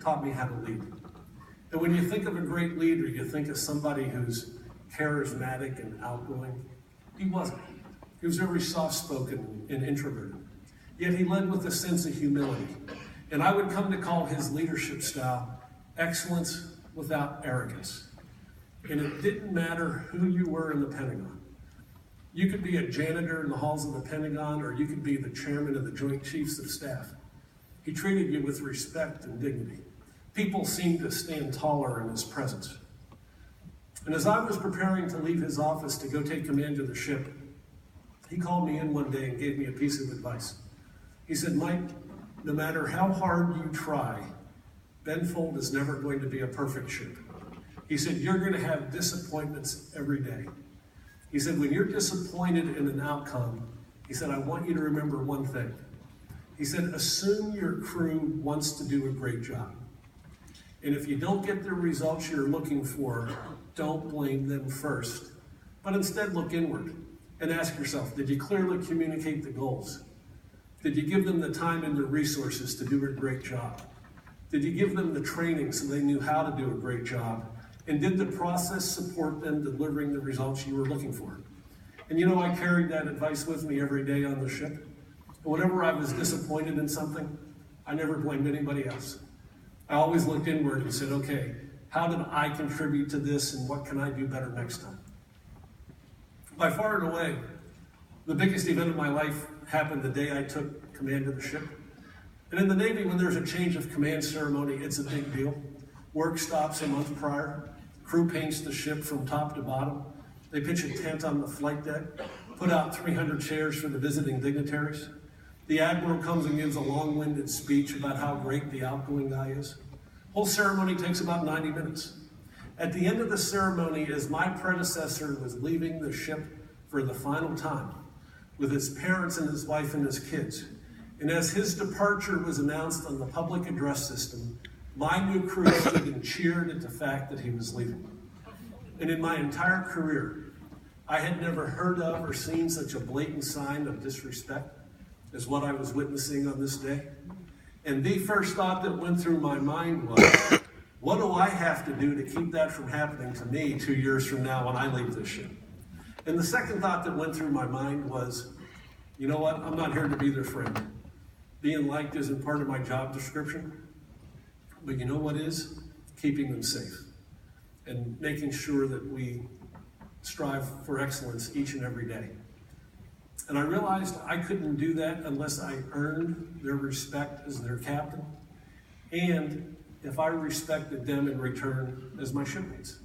taught me how to lead. And when you think of a great leader, you think of somebody who's charismatic and outgoing. He wasn't. He was very soft-spoken and introverted. Yet he led with a sense of humility. And I would come to call his leadership style excellence without arrogance. And it didn't matter who you were in the Pentagon. You could be a janitor in the halls of the Pentagon, or you could be the chairman of the Joint Chiefs of Staff. He treated you with respect and dignity. People seemed to stand taller in his presence. And as I was preparing to leave his office to go take command of the ship, he called me in one day and gave me a piece of advice. He said, Mike, no matter how hard you try, Benfold is never going to be a perfect ship. He said, you're going to have disappointments every day. He said, when you're disappointed in an outcome, he said, I want you to remember one thing. He said, assume your crew wants to do a great job. And if you don't get the results you're looking for, don't blame them first, but instead look inward and ask yourself, did you clearly communicate the goals? Did you give them the time and the resources to do a great job? Did you give them the training so they knew how to do a great job? And did the process support them delivering the results you were looking for? And you know, I carried that advice with me every day on the ship. And whenever I was disappointed in something, I never blamed anybody else. I always looked inward and said, okay, how did I contribute to this and what can I do better next time? By far and away, the biggest event of my life happened the day I took command of the ship. And in the Navy, when there's a change of command ceremony, it's a big deal. Work stops a month prior. Crew paints the ship from top to bottom. They pitch a tent on the flight deck, put out 300 chairs for the visiting dignitaries. The Admiral comes and gives a long-winded speech about how great the outgoing guy is. Whole ceremony takes about 90 minutes. At the end of the ceremony, as my predecessor was leaving the ship for the final time, with his parents and his wife and his kids, and as his departure was announced on the public address system, my new crew stood and cheered at the fact that he was leaving. And in my entire career, I had never heard of or seen such a blatant sign of disrespect as what I was witnessing on this day. And the first thought that went through my mind was, what do I have to do to keep that from happening to me 2 years from now when I leave this ship? And the second thought that went through my mind was, you know what, I'm not here to be their friend. Being liked isn't part of my job description. But you know what is? Keeping them safe and making sure that we strive for excellence each and every day. And I realized I couldn't do that unless I earned their respect as their captain and if I respected them in return as my shipmates.